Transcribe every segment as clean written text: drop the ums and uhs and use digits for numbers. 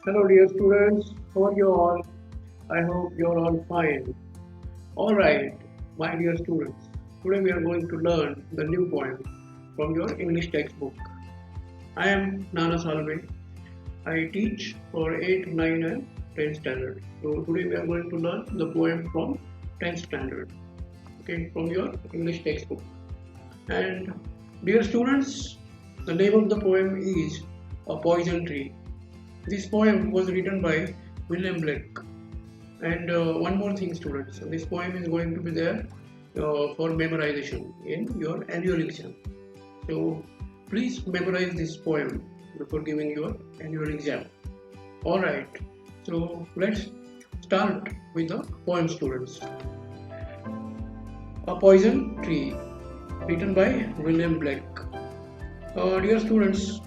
Hello, dear students. How are you all? I hope you're all fine. All right, my dear students. Today we are going to learn the new poem from your English textbook. I am Nana Salve. I teach for 8, 9, and 10 standard. So today we are going to learn the poem from 10th standard. Okay, from your English textbook. And dear students, the name of the poem is A Poison Tree. This poem was written by William Blake. And one more thing, students, this poem is going to be there for memorization in your annual exam. So please memorize this poem before giving your annual exam. All right. So let's start with the poem, students. A Poison Tree, written by William Blake. Dear students,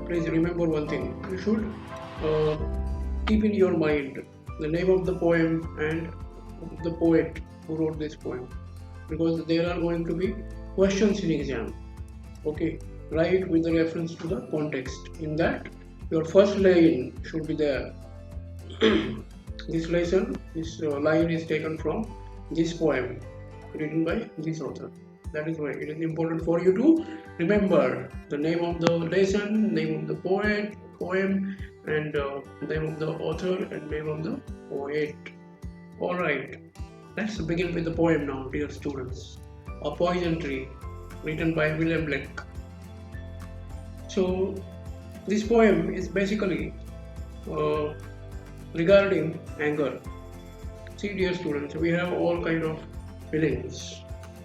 please remember one thing. You should uh, keep in your mind the name of the poem and the poet who wrote this poem, because there are going to be questions in exam. Okay, write with the reference to the context. In that, your first line should be there. This line is taken from this poem written by this author. That is why it is important for you to remember the name of the lesson, name of the poem, and name of the author and name of the poet. All right, let's begin with the poem now, dear students. A Poison Tree, written by William Blake. So, this poem is basically uh, regarding anger. See, dear students, we have all kind of feelings,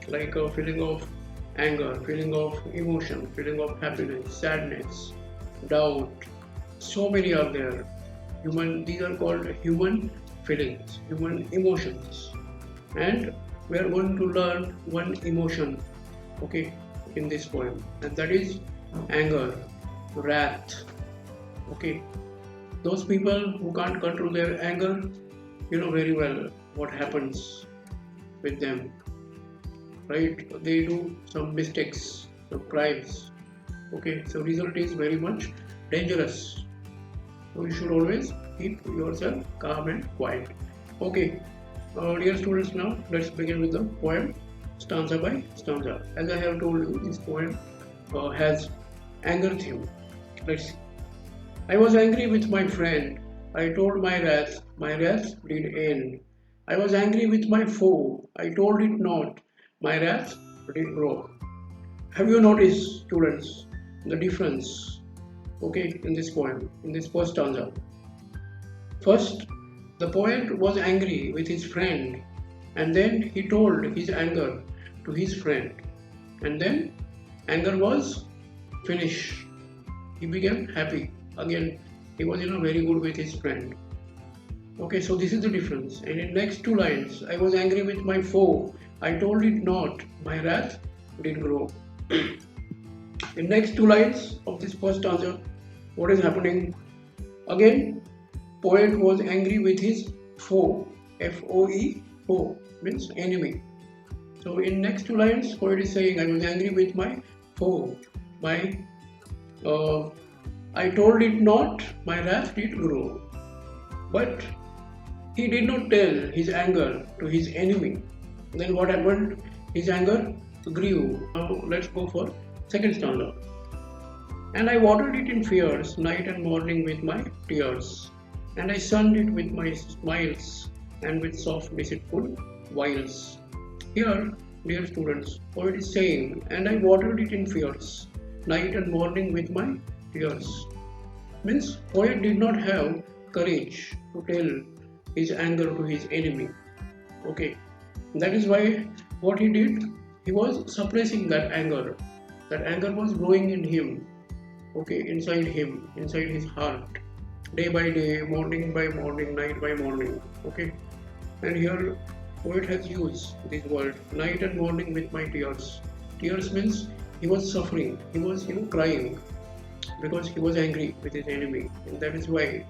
like a feeling of anger, feeling of emotion, feeling of happiness, sadness, doubt. So many are there. These are called human feelings, human emotions. And we are going to learn one emotion, okay, in this poem, and that is anger, wrath. Okay, those people who can't control their anger, you know very well what happens with them, right? They do some mistakes, some crimes. Okay, so result is very much dangerous. So you should always keep yourself calm and quiet. Okay, dear students, now let's begin with the poem stanza by stanza. As I have told you, this poem has anger theme. Let's see. I was angry with my friend. I told my wrath did end. I was angry with my foe. I told it not. My wrath did grow. Have you noticed, students, the difference? Okay, in this poem, in this first stanza. First, the poet was angry with his friend, and then he told his anger to his friend, and then anger was finished. He became happy. Again, he was very good with his friend. Okay, so this is the difference. And in next two lines, I was angry with my foe. I told it not. My wrath did grow. In next two lines of this first stanza, what is happening? Again, poet was angry with his foe. F-O-E, foe means enemy. So in next two lines, poet is saying, I was angry with my foe. My I told it not, my wrath did grow. But he did not tell his anger to his enemy. Then what happened? His anger grew. Now let's go for second stanza. And I watered it in fears, night and morning with my tears. And I sunned it with my smiles and with soft deceitful wiles. Here, dear students, poet is saying, and I watered it in fears, night and morning with my tears. Means poet did not have courage to tell his anger to his enemy. Okay, that is why what he did, he was suppressing that anger. That anger was growing in him. Okay, inside him, inside his heart, day by day, morning by morning, night by morning. Okay, and here poet has used this word, night and morning with my tears. Tears means he was suffering, he was crying because he was angry with his enemy, and that is why.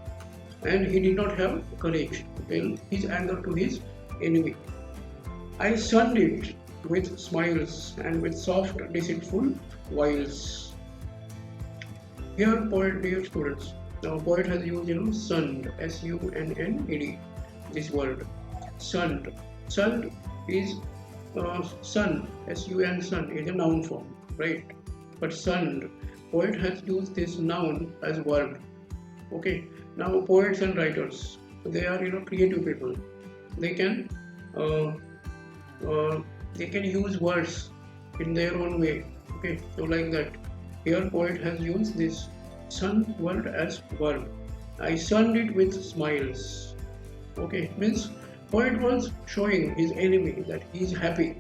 And he did not have courage to tell his anger to his enemy. I sunned it with smiles and with soft, deceitful wiles. Here, poet, dear students, Now, poet has used, sunned, S-U-N-N-E-D, this word. Sunned. Sunned is sun, S-U-N, sun is a noun form, right? But sunned, poet has used this noun as verb. Okay. Now, poets and writers, they are, creative people. They can, uh, uh, they can use words in their own way. Okay. So like that. Here, poet has used this sun word as verb. I sunned it with smiles. Okay, means poet was showing his enemy that he is happy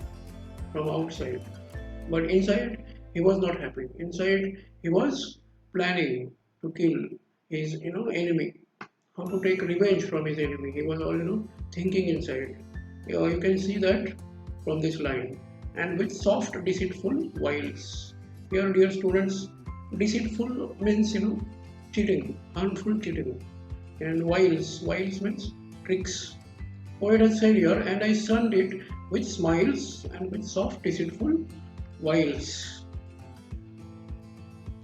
from outside, but inside he was not happy. Inside he was planning to kill his enemy, how to take revenge from his enemy. He was all thinking inside. You can see that from this line. And with soft deceitful wiles. Here, dear students, deceitful means cheating, harmful cheating, and wiles means tricks. Poet has said here, and I sunned it with smiles and with soft deceitful wiles.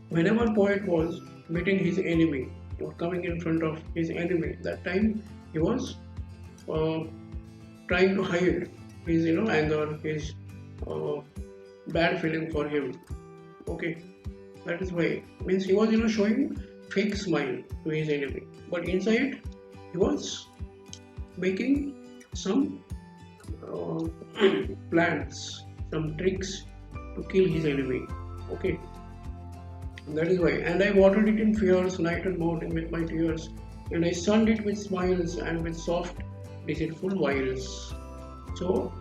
Whenever poet was meeting his enemy or coming in front of his enemy, that time he was uh, trying to hide his anger, his uh, bad feeling for him. Okay, that is why, means he was showing fake smile to his enemy, but inside he was making some uh, plans, some tricks to kill his enemy. Okay, that is why. And I watered it in fears night and morning with my tears, and I sunned it with smiles and with soft deceitful wiles. So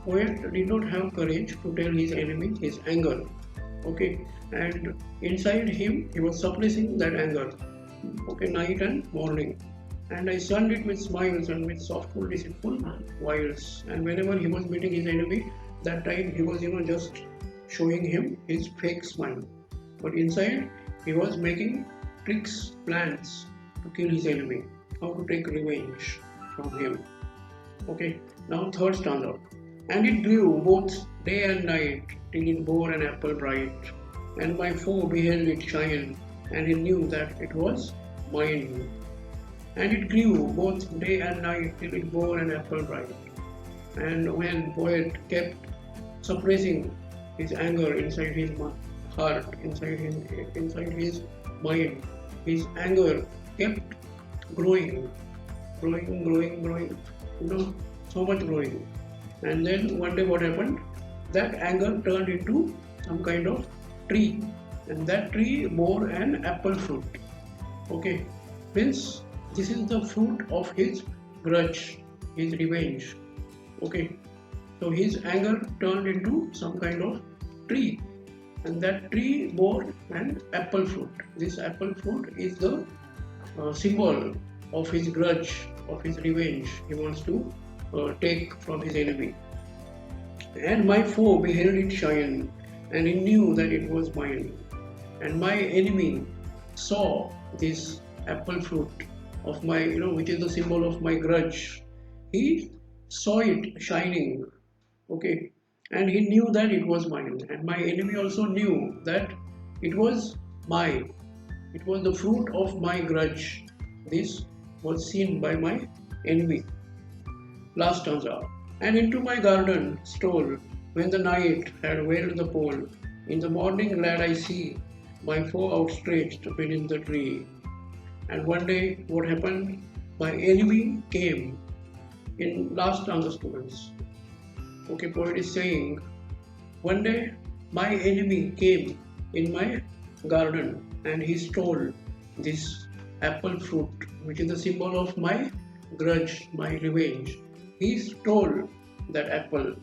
poet did not have courage to tell his enemy his anger. Okay, and inside him he was suppressing that anger. Okay, night and morning. And I sunned it with smiles and with softful deceitful wiles. And whenever he was meeting his enemy, that time he was just showing him his fake smile, but inside he was making tricks, plans to kill his enemy, how to take revenge from him. Okay, now third stanza. And it grew both day and night till it bore an apple bright, and my foe beheld it shine, and he knew that it was mine. And it grew both day and night till it bore an apple bright. And when poet kept suppressing his anger inside his heart, inside his mind, his anger kept growing, growing, so much growing. And then one day what happened? That anger turned into some kind of tree, and that tree bore an apple fruit. Okay, means this is the fruit of his grudge, his revenge. Okay, so his anger turned into some kind of tree, and that tree bore an apple fruit. This apple fruit is the symbol of his grudge, of his revenge he wants to take from his enemy. And my foe beheld it shine, and he knew that it was mine. And my enemy saw this apple fruit of my, which is the symbol of my grudge. He saw it shining, okay, and he knew that it was mine. And my enemy also knew that it was mine. It was the fruit of my grudge. This was seen by my enemy. Last stanza. And into my garden stole when the night had veiled the pole. In the morning glad I see my foe outstretched beneath the tree. And one day what happened? My enemy came. In last stanza, students. Okay, poet is saying, one day my enemy came in my garden and he stole this apple fruit, which is the symbol of my grudge, my revenge. He stole that apple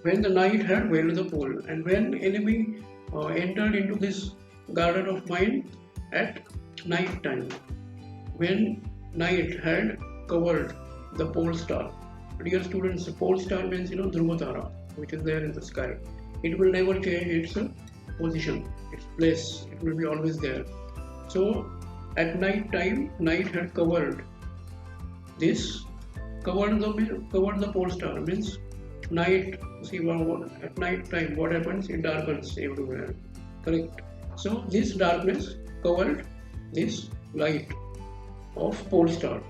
when the night had veiled the pole, and when enemy entered into this garden of mine at night time, when night had covered the pole star. Dear students, the pole star means Dhruvatara, which is there in the sky. It will never change its position, its place. It will be always there. So at night time, night had covered this, covered the pole star, means night. See, at night time what happens? It darkens everywhere. Correct. So this darkness covered this light of pole star.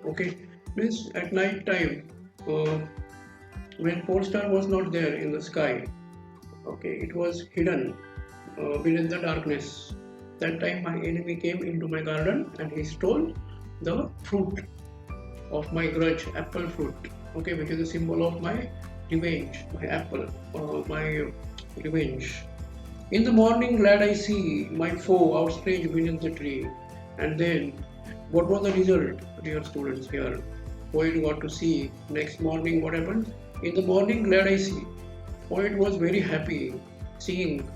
Okay, means at night time, when pole star was not there in the sky, okay, it was hidden beneath the darkness. That time my enemy came into my garden and he stole the fruit of my grudge, apple fruit, okay, which is a symbol of my revenge, my apple, my revenge. In the morning, glad I see my foe outstretched beneath the tree. And then, what was the result, dear students? Here, poet got to see next morning what happened. In the morning, glad I see. Poet was very happy seeing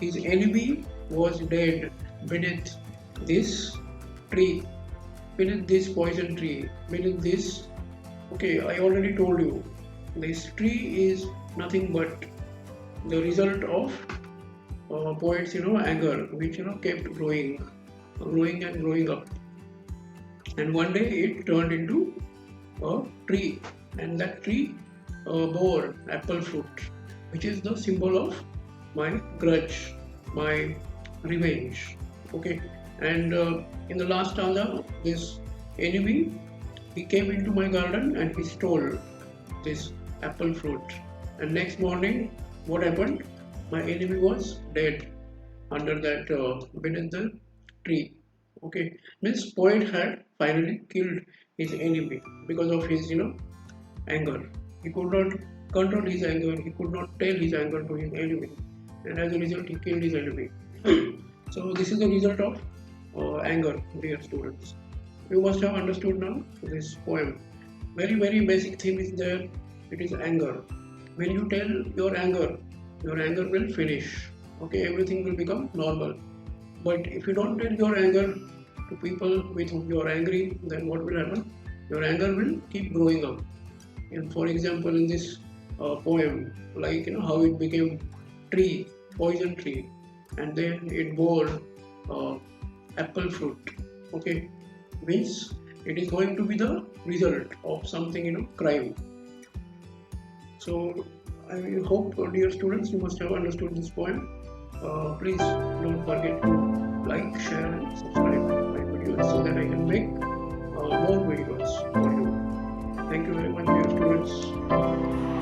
his enemy was dead beneath this tree, beneath this poison tree, beneath this. Okay, I already told you, this tree is nothing but the result of poets, anger, which kept growing and growing up, and one day it turned into a tree, and that tree bore apple fruit, which is the symbol of my grudge, my revenge. Okay, and in the last stanza, this enemy he came into my garden and he stole this apple fruit. And next morning, what happened? My enemy was dead under that beneath the tree. Okay, means poet had finally killed his enemy because of his anger. He could not control his anger. He could not tell his anger to his enemy, and as a result, he killed his enemy. So this is the result of anger, dear students. You must have understood now this poem. Very basic thing is there. It is anger. When you tell your anger will finish. Okay, everything will become normal. But if you don't tell your anger to people with whom you are angry, then what will happen? Your anger will keep growing up. And for example, in this poem, like how it became tree, poison tree, and then it bore uh, apple fruit. Okay, means it is going to be the result of something crime. So I hope, dear students, you must have understood this poem. Please don't forget to like, share, and subscribe my videos so that I can make more videos for you. Thank you very much, dear students.